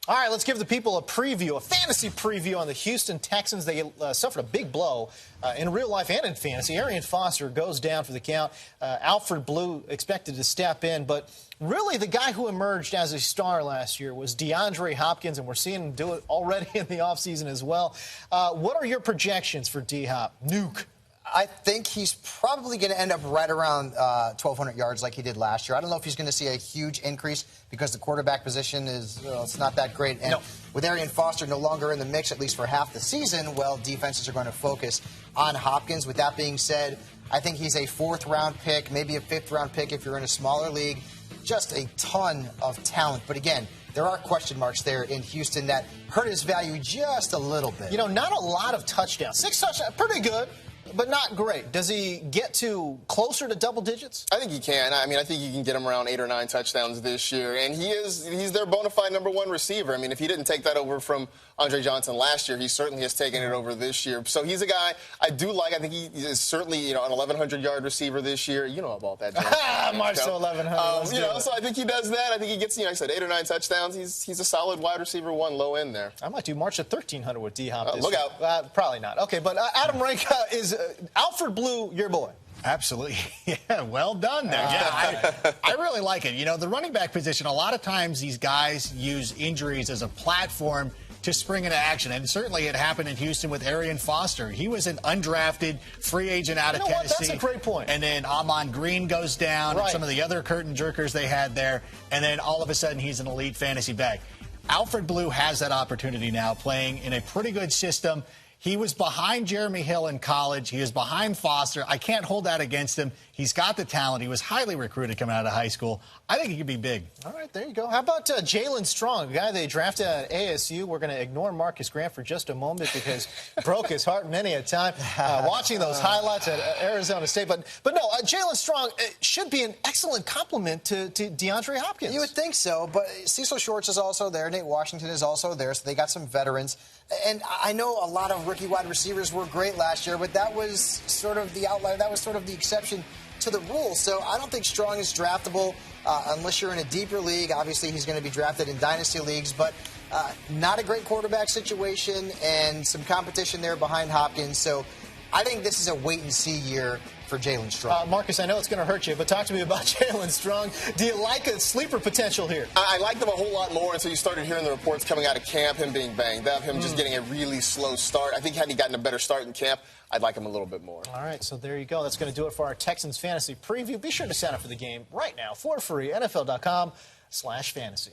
All right, let's give the people a preview, a fantasy preview on the Houston Texans. They suffered a big blow in real life and in fantasy. Arian Foster goes down for the count. Alfred Blue expected to step in, but really the guy who emerged as a star last year was DeAndre Hopkins, and we're seeing him do it already in the offseason as well. What are your projections for D-Hop? Nuke. I think he's probably going to end up right around 1,200 yards like he did last year. I don't know if he's going to see a huge increase because the quarterback position is, it's not that great. And with Arian Foster no longer in the mix, at least for half the season, well, defenses are going to focus on Hopkins. With that being said, I think he's a fourth-round pick, maybe a fifth-round pick if you're in a smaller league. Just a ton of talent. But again, there are question marks there in Houston that hurt his value just a little bit. You know, not a lot of touchdowns. 6 touchdowns, pretty good, but not great. Does he get to closer to double digits? I think he can. I mean, I think you can get him around 8 or 9 touchdowns this year. And he's their bona fide #1 receiver. I mean, if he didn't take that over from Andre Johnson last year, he certainly has taken it over this year. So he's a guy I do like. I think he is certainly, an 1,100-yard receiver this year. You know about that, James. Marshall, 1,100. So I think he does that. I think he gets, I said 8 or 9 touchdowns. He's a solid wide receiver 1, low end there. I might do March at 1,300 with D-Hop this Look year. out. Probably not. Okay, but Adam Ranka is Alfred Blue, your boy. Absolutely. Yeah, well done there. Yeah, I really like it. The running back position, a lot of times these guys use injuries as a platform to spring into action. And certainly it happened in Houston with Arian Foster. He was an undrafted free agent out of Tennessee. That's a great point. And then Ahman Green goes down, and some of the other curtain jerkers they had there. And then all of a sudden he's an elite fantasy back. Alfred Blue has that opportunity now, playing in a pretty good system. He was behind Jeremy Hill in college. He was behind Foster. I can't hold that against him. He's got the talent. He was highly recruited coming out of high school. I think he could be big. All right, there you go. How about Jalen Strong, a guy they drafted at ASU? We're going to ignore Marcus Grant for just a moment because broke his heart many a time watching those highlights at Arizona State. But no, Jalen Strong should be an excellent complement to DeAndre Hopkins. You would think so, but Cecil Shorts is also there. Nate Washington is also there, so they got some veterans. And I know a lot of rookie wide receivers were great last year, but that was sort of the outlier. That was sort of the exception to the rule. So I don't think Strong is draftable unless you're in a deeper league. Obviously, he's going to be drafted in dynasty leagues, but not a great quarterback situation and some competition there behind Hopkins. So I think this is a wait-and-see year for Jalen Strong. Marcus, I know it's going to hurt you, but talk to me about Jalen Strong. Do you like a sleeper potential here? I liked him a whole lot more until you started hearing the reports coming out of camp, him being banged up, him just getting a really slow start. I think had he gotten a better start in camp, I'd like him a little bit more. All right, so there you go. That's going to do it for our Texans fantasy preview. Be sure to sign up for the game right now for free, NFL.com/fantasy.